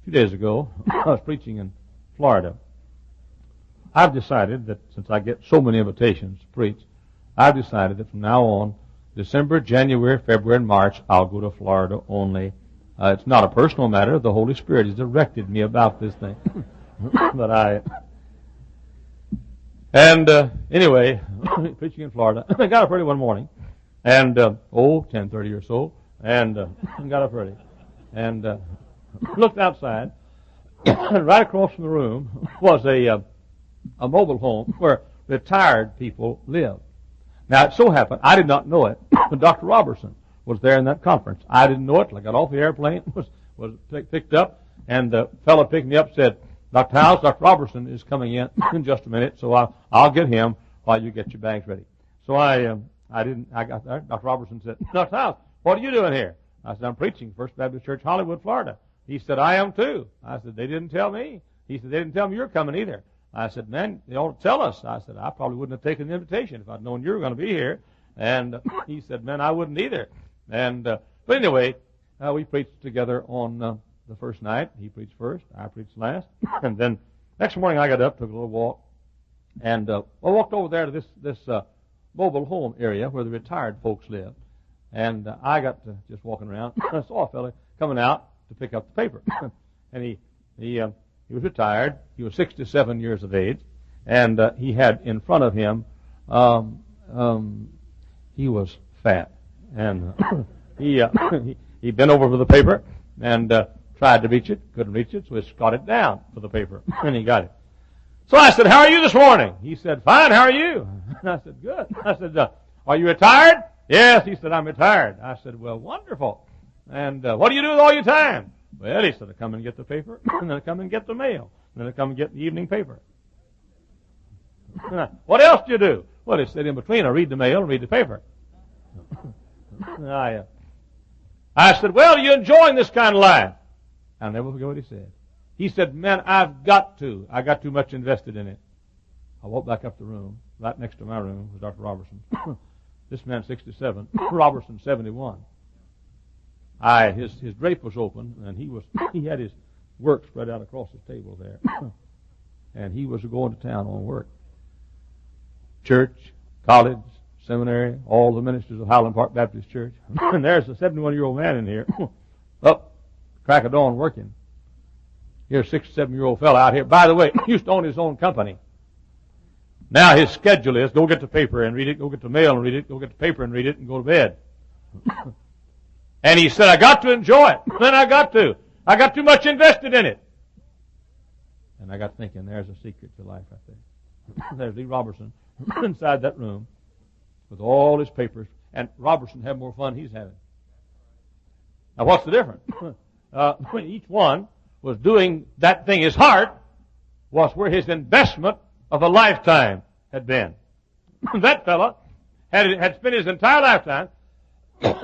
few days ago, I was preaching in Florida. I've decided that since I get so many invitations to preach, I've decided that from now on, December, January, February, and March, I'll go to Florida only. It's not a personal matter. The Holy Spirit has directed me about this thing. Anyway, preaching in Florida, I got up early one morning, and 10:30 or so, and got up early, and looked outside, and right across from the room was a mobile home where retired people live. Now, it so happened, I did not know it, but Dr. Robertson was there in that conference. I didn't know it. I got off the airplane, was picked up, and the fellow picked me up said, Dr. Hyles, Dr. Robertson is coming in just a minute, so I'll get him while you get your bags ready. So I got there. Dr. Robertson said, Dr. Hyles, what are you doing here? I said, I'm preaching First Baptist Church, Hollywood, Florida. He said, I am too. I said, they didn't tell me. He said, they didn't tell me you're coming either. I said, man, they ought to tell us. I said, I probably wouldn't have taken the invitation if I'd known you were going to be here. And he said, man, I wouldn't either. But anyway, we preached together on the first night. He preached first, I preached last. And then next morning I got up, took a little walk, and I walked over there to this mobile home area where the retired folks live. And I got to just walking around. I saw a fellow coming out to pick up the paper. And he was retired. He was 67 years of age, and he had in front of him, he was fat, and he bent over for the paper and tried to reach it, couldn't reach it, so he squatted down for the paper, and he got it. So I said, "How are you this morning?" He said, "Fine. How are you?" And I said, "Good." I said, "Are you retired?" "Yes." He said, "I'm retired." I said, "Well, wonderful. And what do you do with all your time?" "Well," he said, "I come and get the paper, and then I come and get the mail, and then I come and get the evening paper." "What else do you do?" "Well," he said, "in between, I read the mail and read the paper." I said, "Well, are you enjoying this kind of life?" I'll never forget what he said. He said, "Man, I've got to. I got too much invested in it." I walked back up the room. Right next to my room was Dr. Robertson. This man 67, Robertson 71. His drape was open, and he had his work spread out across his table there. And he was going to town on work. Church, college, seminary, all the ministers of Highland Park Baptist Church. And there's a 71-year-old man in here, up crack of dawn working. Here's a 67-year-old fellow out here. By the way, he used to own his own company. Now his schedule is go get the paper and read it, go get the mail and read it, go get the paper and read it, and go to bed. And he said, "I got to enjoy it." Then I got too much invested in it. And I got thinking, there's a secret to life right there. There's Lee Robertson inside that room with all his papers, and Robertson had more fun he's having. Now what's the difference? When each one was doing that thing, his heart was where his investment of a lifetime had been. That fellow had spent his entire lifetime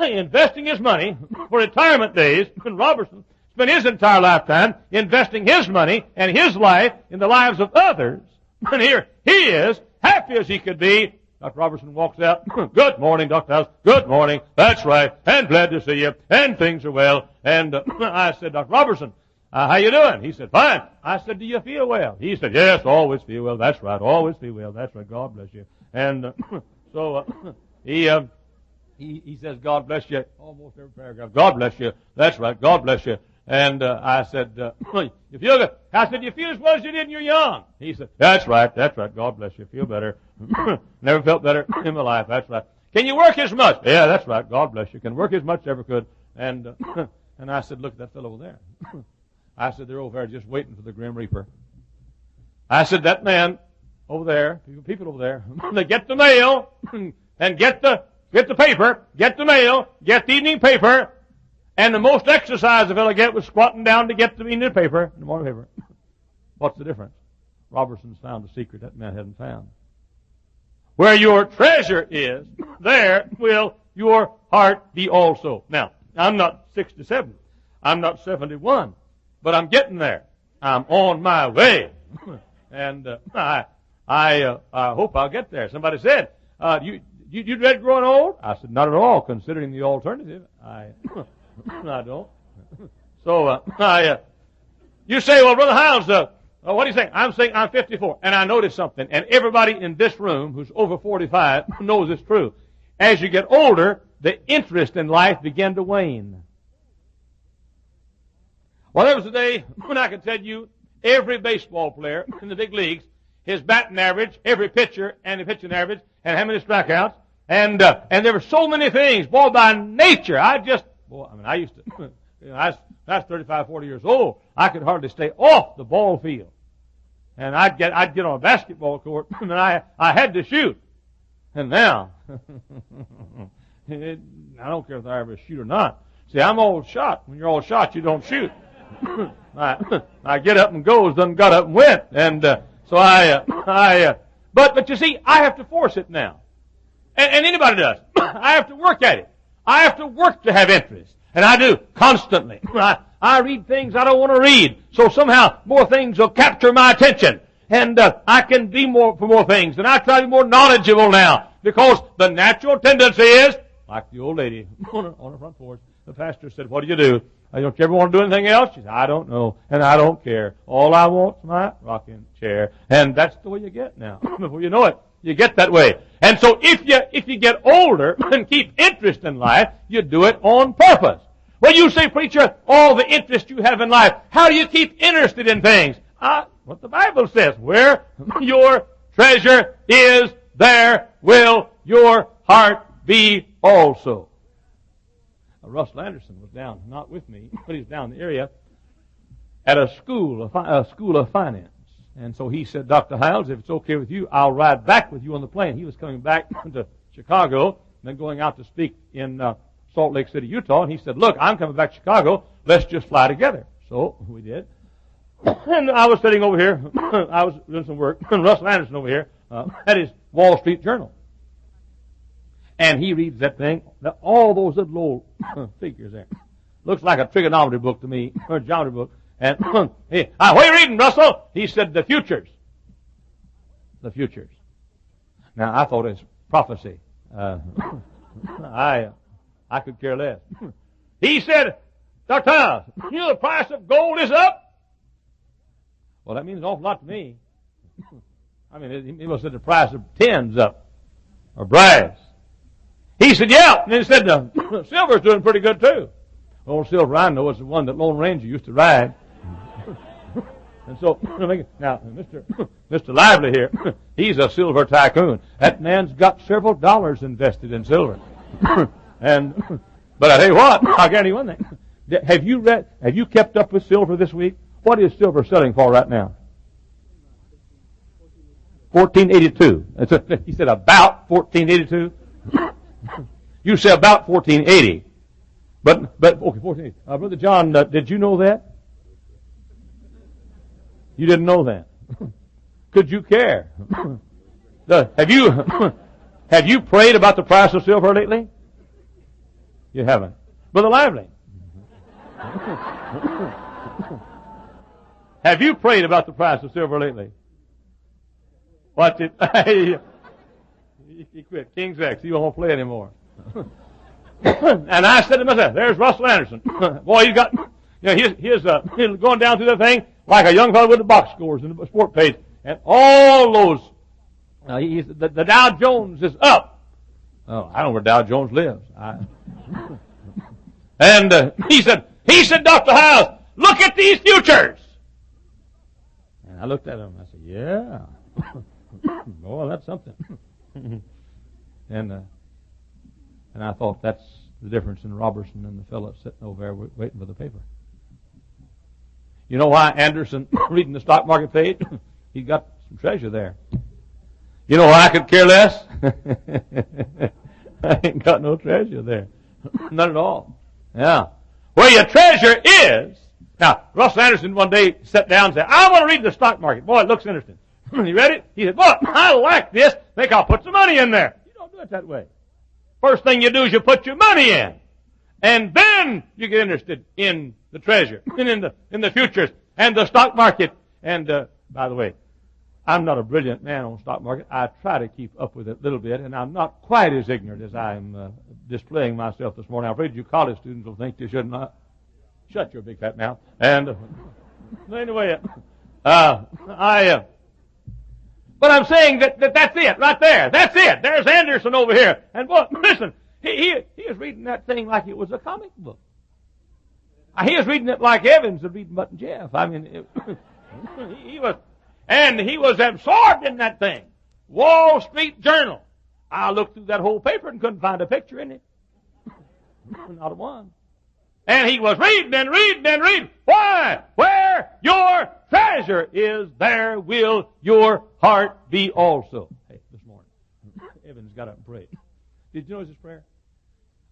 investing his money for retirement days, when Robertson spent his entire lifetime investing his money and his life in the lives of others. And here he is, happy as he could be. Dr. Robertson walks out. "Good morning, Dr. Hyles." "Good morning." "That's right. And glad to see you. And things are well." And I said, "Dr. Robertson, how you doing?" He said, "Fine." I said, "Do you feel well?" He said, "Yes, always feel well." "That's right. Always feel well." "That's right. God bless you." And so he says, "God bless you." Almost every paragraph. "God bless you." "That's right. God bless you." And I said, "You feel good?" I said, "You feel as well as you did when you were young?" He said, "That's right. That's right. God bless you. Feel better." "Never felt better in my life." "That's right." "Can you work as much?" "Yeah, that's right. God bless you. Can work as much as ever could." And I said, "Look at that fellow over there." I said, "They're over there just waiting for the Grim Reaper." I said, "That man over there, people over there, they get the mail and get the paper, get the mail, get the evening paper, and the most exercise the fellow get was squatting down to get the evening paper, the morning paper." What's the difference? Robertson's found a secret that man hadn't found. Where your treasure is, there will your heart be also. Now, I'm not 67. I'm not 71. But I'm getting there. I'm on my way. And I hope I'll get there. Somebody said, you dread growing old? I said, not at all, considering the alternative. I don't. So You say, well, Brother Hyles, what do you think? I'm saying I'm 54. And I noticed something. And everybody in this room who's over 45 knows it's true. As you get older, the interest in life began to wane. Well, there was a day when I could tell you every baseball player in the big leagues, his batting average, every pitcher and the pitching average, and how many strikeouts. And there were so many things. Boy, by nature, I used to, I was 35, 40 years old. I could hardly stay off the ball field. And I'd get on a basketball court, and I had to shoot. And now, I don't care if I ever shoot or not. See, I'm all shot. When you're all shot, you don't shoot. I get up and goes, done got up and went. And but you see, I have to force it now. And anybody does. I have to work at it. I have to work to have interest. And I do, constantly. I read things I don't want to read. So somehow more things will capture my attention. And I can be more for more things. And I try to be more knowledgeable now. Because the natural tendency is, like the old lady on the front porch, the pastor said, what do you do? Don't you ever want to do anything else? She said, I don't know, and I don't care. All I want is my rocking chair. And that's the way you get now. Before you know it, you get that way. And so if you get older and keep interest in life, you do it on purpose. Well, you say, preacher, all the interest you have in life, how do you keep interested in things? What the Bible says, where your treasure is, there will your heart be also. Russell Anderson was down, not with me, but he's down in the area at a school of finance. And so he said, Dr. Hyles, if it's okay with you, I'll ride back with you on the plane. He was coming back to Chicago, then going out to speak in Salt Lake City, Utah. And he said, look, I'm coming back to Chicago. Let's just fly together. So we did. And I was sitting over here. I was doing some work. And Russell Anderson over here had his Wall Street Journal. And he reads that thing, all those little old figures there. Looks like a trigonometry book to me, or a geometry book. And what are you reading, Russell? He said, the futures. The futures. Now, I thought it was prophecy. I could care less. He said, Dr. Hyles, you know the price of gold is up? Well, that means an awful lot to me. I mean, he must have said the price of tin's up, or brass. He said, yeah. And then he said, silver's doing pretty good too. Old silver I know is the one that Lone Ranger used to ride. And so, now, Mr. Lively here, he's a silver tycoon. That man's got several dollars invested in silver. But I tell you what, I'll guarantee you one thing. Have you kept up with silver this week? What is silver selling for right now? $14.82. He said about $14.82. You say about 1480. But okay, 1480. Brother John, did you know that? You didn't know that. Could you care? Have you prayed about the price of silver lately? You haven't. Brother Lively. Have you prayed about the price of silver lately? Watch it. He quit. King's X. He won't play anymore. And I said to myself, there's Russell Anderson. Boy, he's got, he's going down through the thing like a young fellow with the box scores in the sport page. And all those, the Dow Jones is up. Oh, I don't know where Dow Jones lives. And he said, Dr. Hyles, look at these futures. And I looked at him. I said, yeah. Boy, that's something. And I thought that's the difference in Robertson and the fellow sitting over there waiting for the paper. You know why Anderson reading the stock market page? He got some treasure there. You know why I could care less? I ain't got no treasure there. Not at all. Yeah. Where your treasure is. Now, Russell Anderson one day sat down and said, I want to read the stock market. Boy, it looks interesting. You read it? He said, boy, I like this. Think I'll put some money in there. You don't do it that way. First thing you do is you put your money in. And then you get interested in the treasure and in the futures and the stock market. And, by the way, I'm not a brilliant man on the stock market. I try to keep up with it a little bit, and I'm not quite as ignorant as I'm displaying myself this morning. I'm afraid you college students will think you should not. Shut your big fat mouth. And Anyway, but I'm saying that's it right there. That's it. There's Anderson over here. And boy, listen, he is reading that thing like it was a comic book. He was reading it like Evans was reading Button Jeff. I mean, he was absorbed in that thing. Wall Street Journal. I looked through that whole paper and couldn't find a picture in it. Not a one. And he was reading and reading and reading. Why? Where your treasure is, there will your heart be also. Hey, this morning, Evans got up and prayed. Did you know his prayer?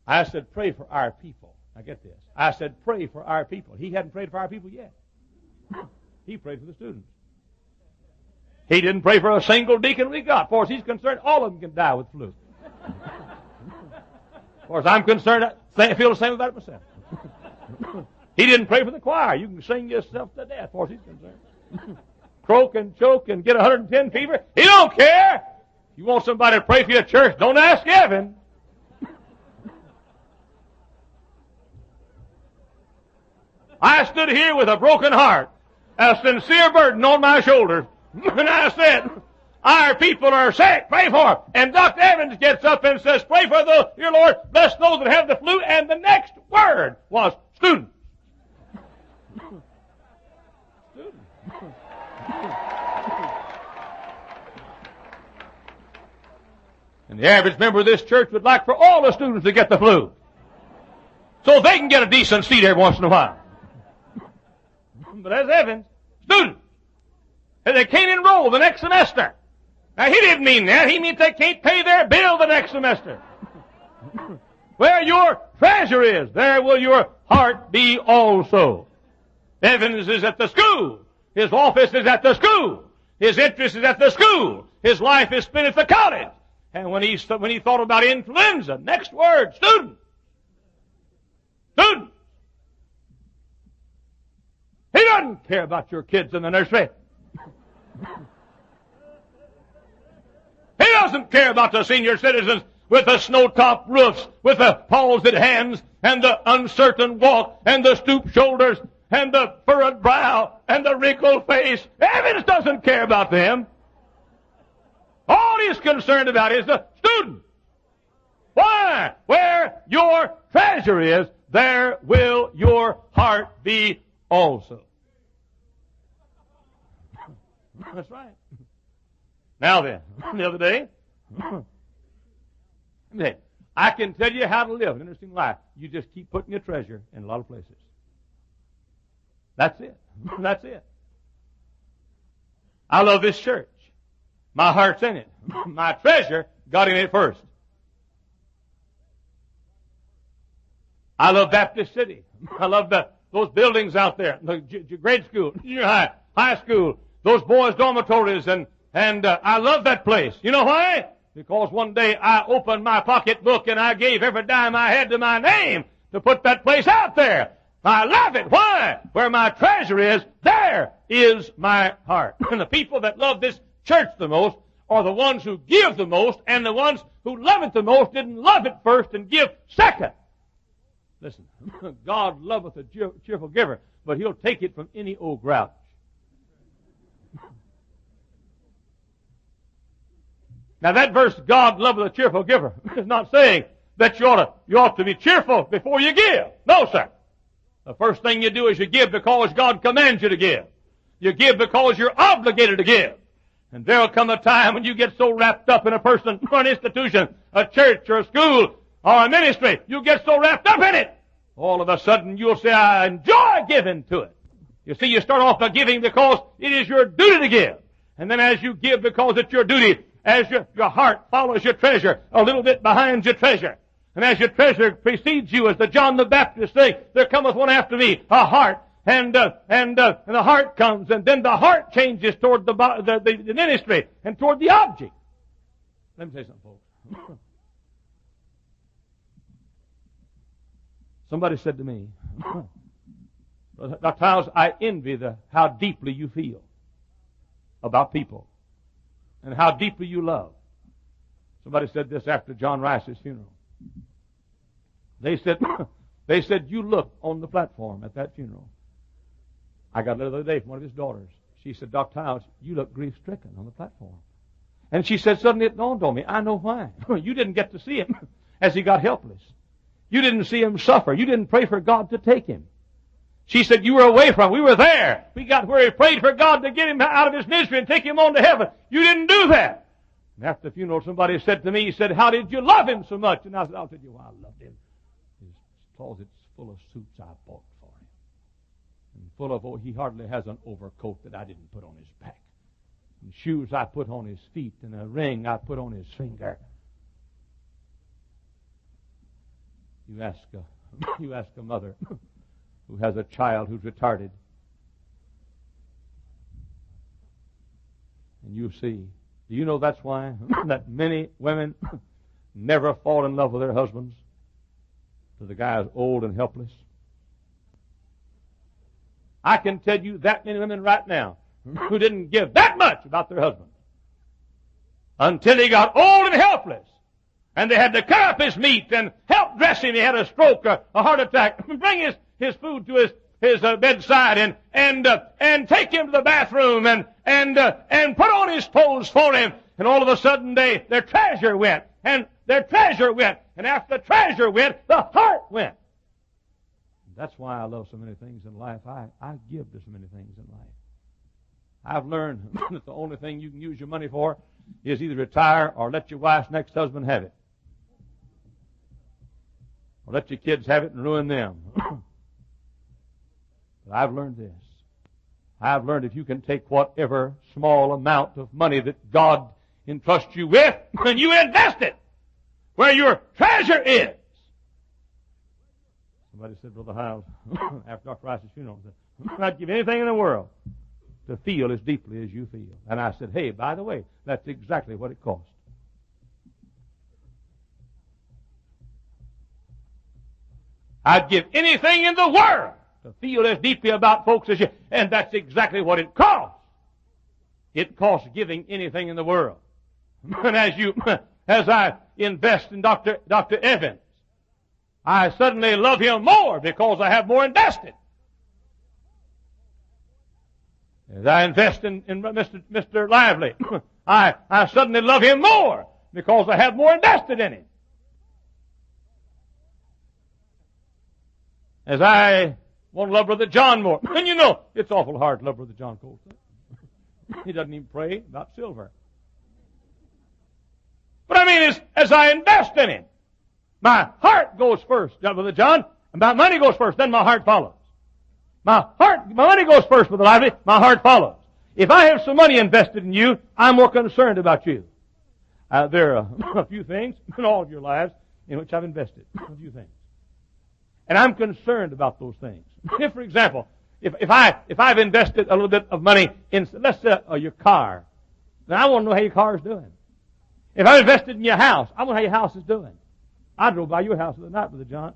I said, pray for our people. Now get this. I said, pray for our people. He hadn't prayed for our people yet. He prayed for the students. He didn't pray for a single deacon we got. As far as he's concerned, all of them can die with flu. As far as I'm concerned, I feel the same about it myself. He didn't pray for the choir. You can sing yourself to death, as far as he's concerned. Croak and choke and get 110 fever. He don't care. You want somebody to pray for your church, don't ask Evan. I stood here with a broken heart, a sincere burden on my shoulders, and I said, our people are sick, pray for them. And Dr. Evans gets up and says, pray for the, dear Lord, bless those that have the flu, and the next word was students. Students. And the average member of this church would like for all the students to get the flu, so they can get a decent seat every once in a while. But as Evans, students, and they can't enroll the next semester. Now, he didn't mean that. He meant they can't pay their bill the next semester. Where your treasure is, there will your heart be also. Evans is at the school. His office is at the school. His interest is at the school. His life is spent at the college. And when he thought about influenza, next word, student. Student. He doesn't care about your kids in the nursery. He doesn't care about the senior citizens with the snow-topped roofs, with the palsied hands, and the uncertain walk, and the stooped shoulders, and the furrowed brow, and the wrinkled face. Evans doesn't care about them. All he's concerned about is the student. Why? Where your treasure is, there will your heart be also. That's right. Now then, the other day, I can tell you how to live an interesting life. You just keep putting your treasure in a lot of places. That's it. That's it. I love this church. My heart's in it. My treasure got in it first. I love Baptist City. I love those buildings out there, the grade school, junior high school, those boys' dormitories, and I love that place. You know why? Because one day I opened my pocketbook and I gave every dime I had to my name to put that place out there. I love it. Why? Where my treasure is, there is my heart. And the people that love this church the most are the ones who give the most, and the ones who love it the most didn't love it first and give second. Listen, God loveth a cheerful giver, but He'll take it from any old grouch. Now that verse, God loveth a cheerful giver, is not saying that you ought to be cheerful before you give. No, sir. The first thing you do is you give because God commands you to give. You give because you're obligated to give. And there will come a time when you get so wrapped up in a person or an institution, a church or a school or a ministry, you get so wrapped up in it, all of a sudden you'll say, I enjoy giving to it. You see, you start off by giving because it is your duty to give. And then as you give because it's your duty, as your heart follows your treasure, a little bit behind your treasure. And as your treasure precedes you, as the John the Baptist saying, there cometh one after me, a heart. And the heart comes, and then the heart changes toward the ministry and toward the object. Let me say something, folks. Somebody said to me, Dr. Hyles, I envy how deeply you feel about people and how deeply you love. Somebody said this after John Rice's funeral. They said, you looked on the platform at that funeral I got a letter the other day from one of his daughters. She said, Dr. Hyles, you look grief-stricken on the platform. And she said, suddenly it dawned on me, I know why. You didn't get to see him as he got helpless. You didn't see him suffer. You didn't pray for God to take him. She said, you were away from him. We were there. We got where he prayed for God to get him out of his misery and take him on to heaven. You didn't do that. And after the funeral, somebody said to me, he said, how did you love him so much? And I said, I'll tell you why I loved him. His closet's full of suits I bought for him. And full of, he hardly has an overcoat that I didn't put on his back. And shoes I put on his feet, and a ring I put on his finger. You ask a mother who has a child who's retarded, and you see. Do you know that's why that many women never fall in love with their husbands? Because the guy is old and helpless. I can tell you that many women right now who didn't give that much about their husband until he got old and helpless. And they had to cut up his meat and help dress him. He had a stroke, a heart attack, bring his food to his bedside and take him to the bathroom and put on his clothes for him. And all of a sudden their treasure went. And their treasure went. And after the treasure went, the heart went. That's why I love so many things in life. I give to so many things in life. I've learned that the only thing you can use your money for is either retire or let your wife's next husband have it. Or let your kids have it and ruin them. But I've learned this. I've learned if you can take whatever small amount of money that God entrusts you with and you invest it where your treasure is. Somebody said, Brother Hyles, after Dr. Rice's funeral, said, I'd give anything in the world to feel as deeply as you feel. And I said, hey, by the way, that's exactly what it cost. I'd give anything in the world to feel as deeply about folks as you. And that's exactly what it costs. It costs giving anything in the world. And as I invest in Dr. Evans, I suddenly love him more because I have more invested. As I invest in Mr. Lively, I suddenly love him more because I have more invested in him. As I want to love Brother John more. And you know, it's awful hard to love Brother John Colton. He doesn't even pray about silver. But I mean, as I invest in him, my heart goes first, Brother John, and my money goes first, then my heart follows. My money goes first, Brother Lively, my heart follows. If I have some money invested in you, I'm more concerned about you. There are a few things in all of your lives in which I've invested. A few things. And I'm concerned about those things. If, for example, if I've invested a little bit of money in, let's say, your car, then I want to know how your car is doing. If I've invested in your house, I want to know how your house is doing. I drove by your house the other night, Brother John,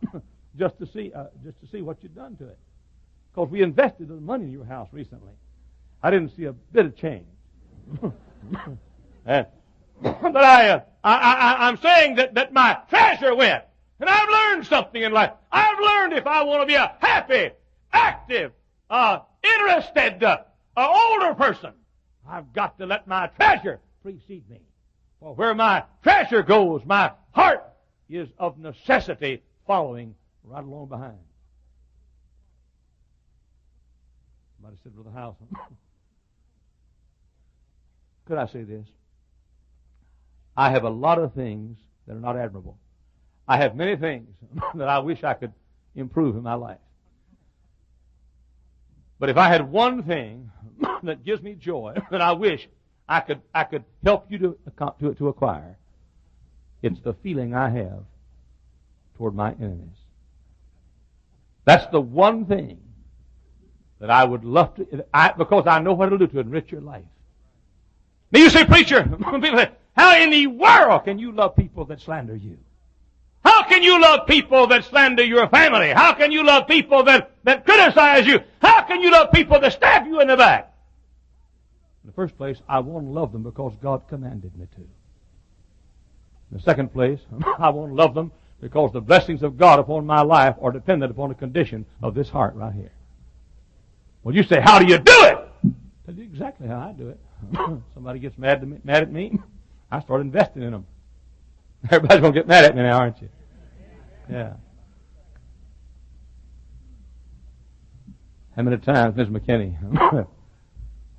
just to see what you'd done to it. Because we invested the money in your house recently. I didn't see a bit of change. But I'm saying that my treasure went. And I've learned something in life. I've learned if I want to be a happy, active, interested, older person, I've got to let my treasure precede me. For where my treasure goes, my heart is of necessity following right along behind. Somebody said, Brother Hyles, could I say this? I have a lot of things that are not admirable. I have many things that I wish I could improve in my life. But if I had one thing that gives me joy that I wish I could help you to acquire, it's the feeling I have toward my enemies. That's the one thing that I would love to, because I know what it'll do to enrich your life. Now you say, preacher, people say, how in the world can you love people that slander you? How can you love people that slander your family? How can you love people that criticize you? How can you love people that stab you in the back? In the first place, I want to love them because God commanded me to. In the second place, I want to love them because the blessings of God upon my life are dependent upon the condition of this heart right here. Well, you say, how do you do it? I tell you exactly how I do it. Somebody gets mad at me, I start investing in them. Everybody's going to get mad at me now, aren't you? Yeah. How many times, Ms. McKinney,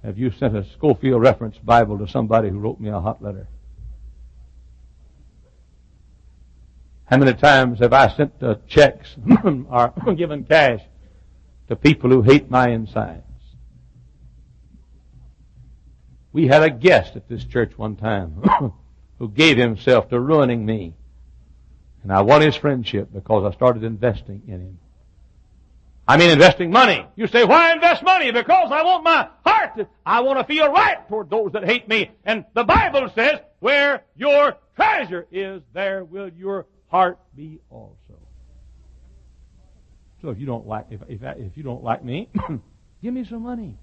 have you sent a Schofield reference Bible to somebody who wrote me a hot letter? How many times have I sent checks or given cash to people who hate my insides? We had a guest at this church one time who gave himself to ruining me. And I won his friendship because I started investing in him. I mean investing money. You say, why invest money? Because I want my heart, I want to feel right toward those that hate me. And the Bible says, where your treasure is, there will your heart be also. So if you don't like, if you don't like me, give me some money.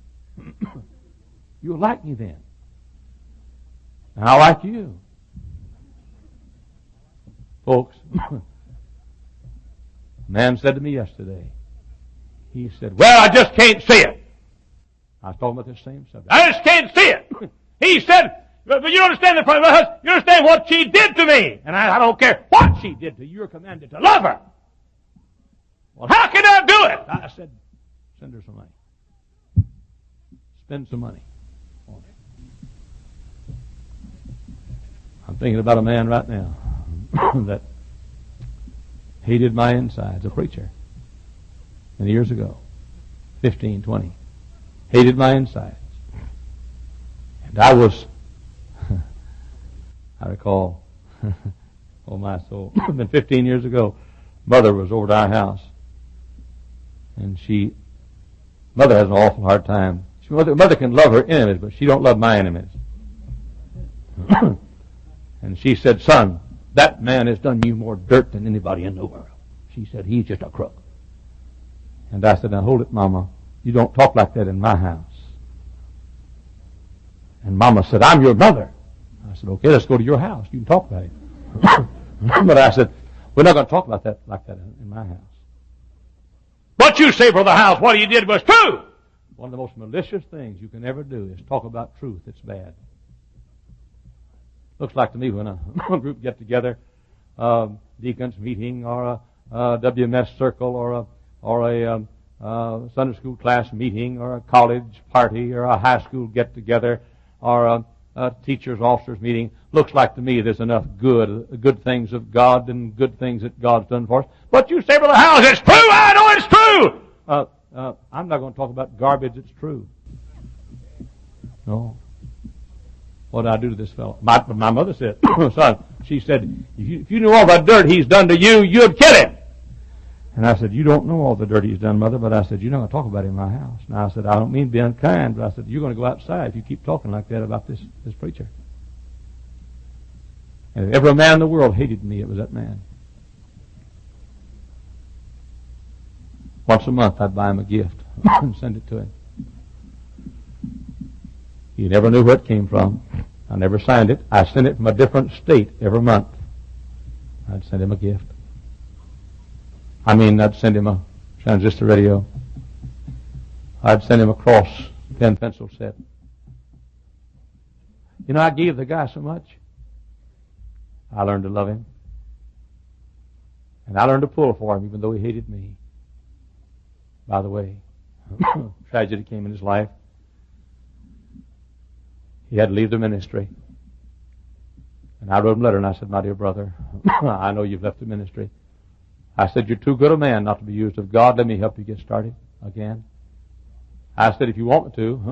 You'll like me then. And I'll like you. Folks, a man said to me yesterday, he said, well, I just can't see it. I was talking about this same subject. I just can't see it. He said, but you understand you understand what she did to me. And I don't care what she did to you. You're commanded to love her. Well, how can I do it? I said, send her some money. Spend some money on it. I'm thinking about a man right now that hated my insides, a preacher, many years ago, 15, 20. Hated my insides. And I was, I recall, oh my soul, been 15 years ago, Mother was over at our house. And Mother has an awful hard time. Mother can love her enemies, but she don't love my enemies. And she said, son, that man has done you more dirt than anybody in the world. She said, he's just a crook. And I said, now hold it, Mama. You don't talk like that in my house. And Mama said, I'm your mother. I said, okay, let's go to your house. You can talk about it. But I said, we're not going to talk about that like that in my house. What you say for the house, what you did was true. One of the most malicious things you can ever do is talk about truth. It's bad. Looks like to me when a group get together, deacons meeting or a WMS circle or a Sunday school class meeting or a college party or a high school get together or a teachers, officers meeting. Looks like to me there's enough good things of God and good things that God's done for us. But you say for the house, it's true. I know it's true. I'm not going to talk about garbage that's true. No. What did I do to this fellow? My mother said, son, she said, if you knew all the dirt he's done to you, you'd kill him. And I said, you don't know all the dirt he's done, Mother, but I said, you're not going to talk about him in my house. And I said, I don't mean to be unkind, but I said, you're going to go outside if you keep talking like that about this preacher. And if ever a man in the world hated me, it was that man. Once a month, I'd buy him a gift and send it to him. He never knew where it came from. I never signed it. I sent it from a different state every month. I'd send him a gift. I'd send him a transistor radio. I'd send him a cross pen pencil set. You know, I gave the guy so much. I learned to love him. And I learned to pull for him even though he hated me. By the way, tragedy came in his life. He had to leave the ministry. And I wrote him a letter and I said, my dear brother, I know you've left the ministry. I said, you're too good a man not to be used of God. Let me help you get started again. I said, if you want me to,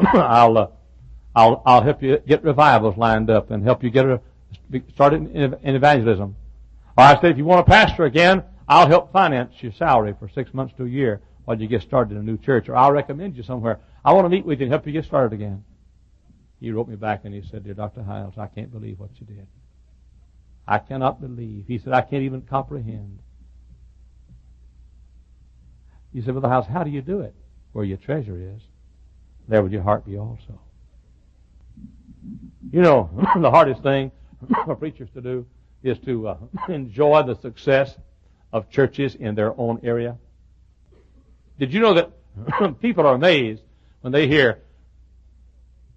I'll help you get revivals lined up and help you get started in evangelism. Or I said, if you want to pastor again, I'll help finance your salary for 6 months to a year while you get started in a new church. Or I'll recommend you somewhere. I want to meet with you and help you get started again. He wrote me back and he said, dear Dr. Hyles, I can't believe what you did. I cannot believe. He said, I can't even comprehend. You said, well, the house, how do you do it? Where your treasure is, there will your heart be also. You know, the hardest thing for preachers to do is to enjoy the success of churches in their own area. Did you know that people are amazed when they hear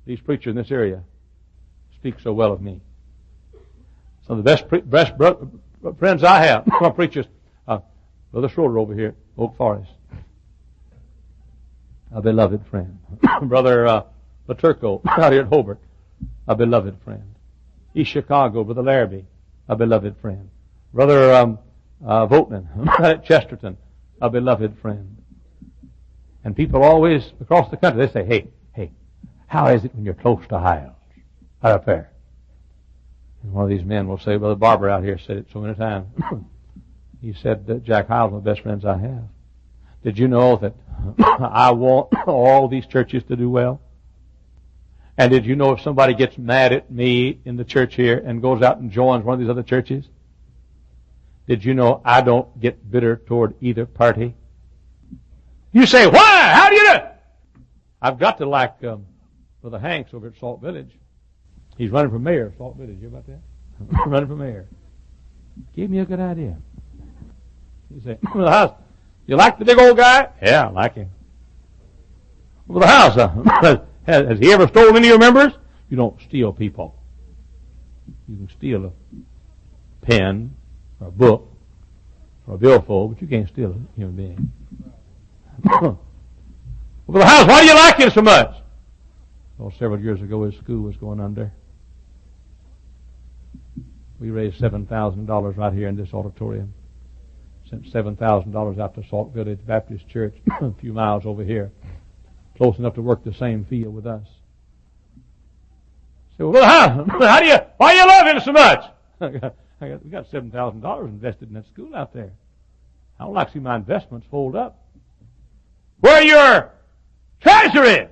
these preachers in this area speak so well of me. Some of the best friends I have are preachers. Brother Schroeder over here, Oak Forest, a beloved friend. Brother Laturco out here at Hobart, a beloved friend. East Chicago, Brother Larrabee, a beloved friend. Brother Voteman at Chesterton, a beloved friend. And people always, across the country, they say, hey, how is it when you're close to Hyles? Out up there. And one of these men will say, Brother Barbar out here said it so many times. He said, Jack Hyles, one of the best friends I have. Did you know that I want all these churches to do well? And did you know if somebody gets mad at me in the church here and goes out and joins one of these other churches, did you know I don't get bitter toward either party? You say, why? How do you do it? I've got to like Brother Hanks over at Salt Village. He's running for mayor of Salt Village. You hear about that? Running for mayor. Gave me a good idea. You say, well, the house, you like the big old guy? Yeah, I like him. Well, the house, has he ever stolen any of your members? You don't steal people. You can steal a pen or a book or a billfold, but you can't steal a human being. Well, the house, why do you like him so much? Well, several years ago, his school was going under. We raised $7,000 right here in this auditorium. Sent $7,000 out to Salt Village Baptist Church, a few miles over here, close enough to work the same field with us. So, well, why do you love him so much? We got $7,000 invested in that school out there. I don't like to see my investments fold up. Where your treasure is.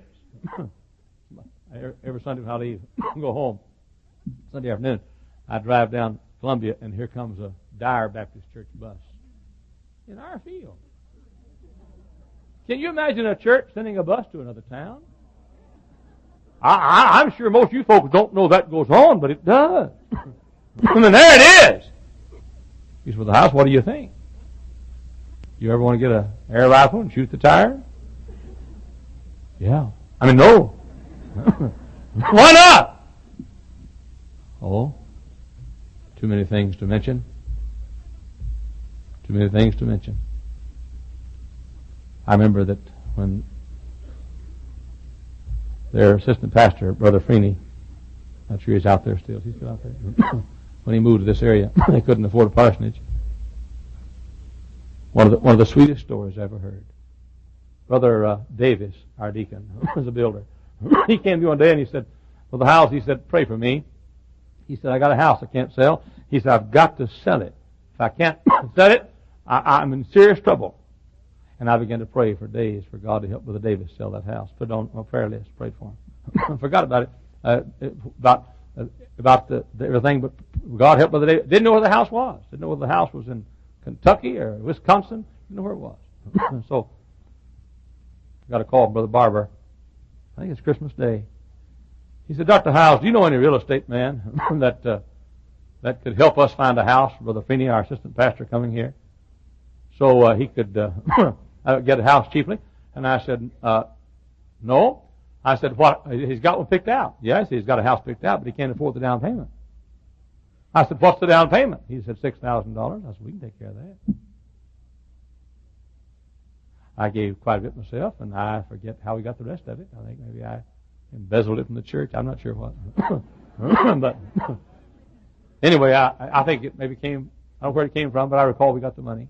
Every Sunday when I leave, go home, Sunday afternoon, I drive down Columbia, and here comes a Dyer Baptist Church bus in our field. Can you imagine a church sending a bus to another town? I'm sure most of you folks don't know that goes on, but it does. And then there it is. He said, well, the house, what do you think? You ever want to get an air rifle and shoot the tire? Yeah. I mean, no. Why not? Oh, too many things to mention. Too many things to mention. I remember that when their assistant pastor, Brother Freeney, not sure he's out there still. He's still out there. When he moved to this area, they couldn't afford a parsonage. One of the sweetest stories I ever heard. Brother Davis, our deacon, was a builder. He came to me one day and he said, well, the house, he said, pray for me. He said, I got a house I can't sell. He said, I've got to sell it. If I can't sell it, I'm in serious trouble. And I began to pray for days for God to help Brother Davis sell that house. Put it on my prayer list. Prayed for him. I forgot about it. About everything, but God helped Brother Davis. Didn't know where the house was. Didn't know whether the house was in Kentucky or Wisconsin. Didn't know where it was. So, I got a call from Brother Barbar. I think it's Christmas Day. He said, Dr. Hyles, do you know any real estate man that could help us find a house for Brother Feeney, our assistant pastor, coming here? So he could get a house cheaply. And I said, no. I said, what? He's got one picked out. Yes, he's got a house picked out, but he can't afford the down payment. I said, what's the down payment? He said, $6,000. I said, we can take care of that. I gave quite a bit myself, and I forget how we got the rest of it. I think maybe I embezzled it from the church. I'm not sure what. But anyway, I think it maybe came, I don't know where it came from, but I recall we got the money.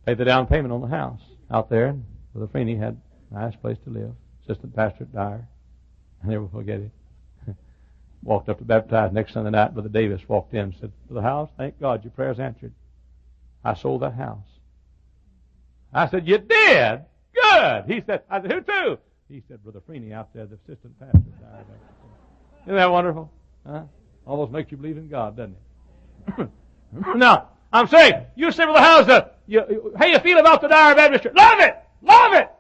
Paid the down payment on the house out there. Brother Freeney had a nice place to live. Assistant pastor at Dyer. I never forget it. Walked up to baptize next Sunday night. Brother Davis walked in and said, Brother Hyles, thank God your prayers answered. I sold that house. I said, you did? Good. He said, I said, who to? He said, Brother Freeney out there, the assistant pastor at Dyer. Isn't that wonderful? Huh? Almost makes you believe in God, doesn't it? Now, I'm saying, you say, Brother Hyles, how you feel about the Dyer Baptist Church? Love it! Love it!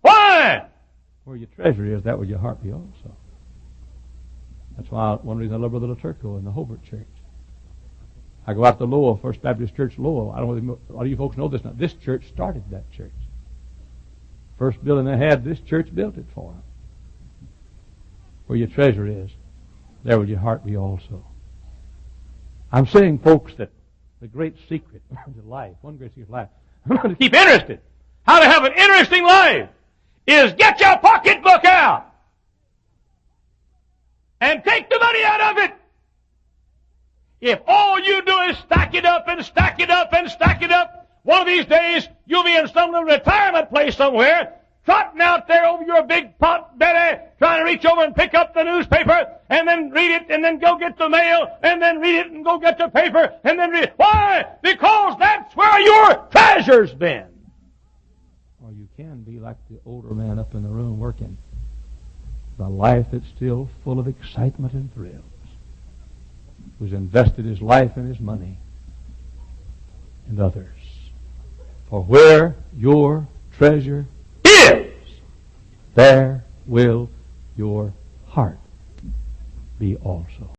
Why? Where your treasure is, that will your heart be also. That's why one reason I love Brother Laturco in the Hobart Church. I go out to Lowell, First Baptist Church, Lowell. I don't know whether a lot of you folks know this now. This church started that church. First building they had, this church built it for them. Where your treasure is, there will your heart be also. I'm saying, folks, that the great secret of life, one great secret of life, to keep interested, how to have an interesting life, is get your pocketbook out and take the money out of it. If all you do is stack it up and stack it up and stack it up, one of these days you'll be in some little retirement place somewhere, trotting out there over your big pot belly, trying to reach over and pick up the newspaper, and then read it, and then go get the mail, and then read it, and go get the paper, and then read it. Why? Because that's where your treasure's been. Or you can be like the older man up in the room working. The life that's still full of excitement and thrills. Who's invested his life and his money in others. For where your treasure is, there will your heart be also.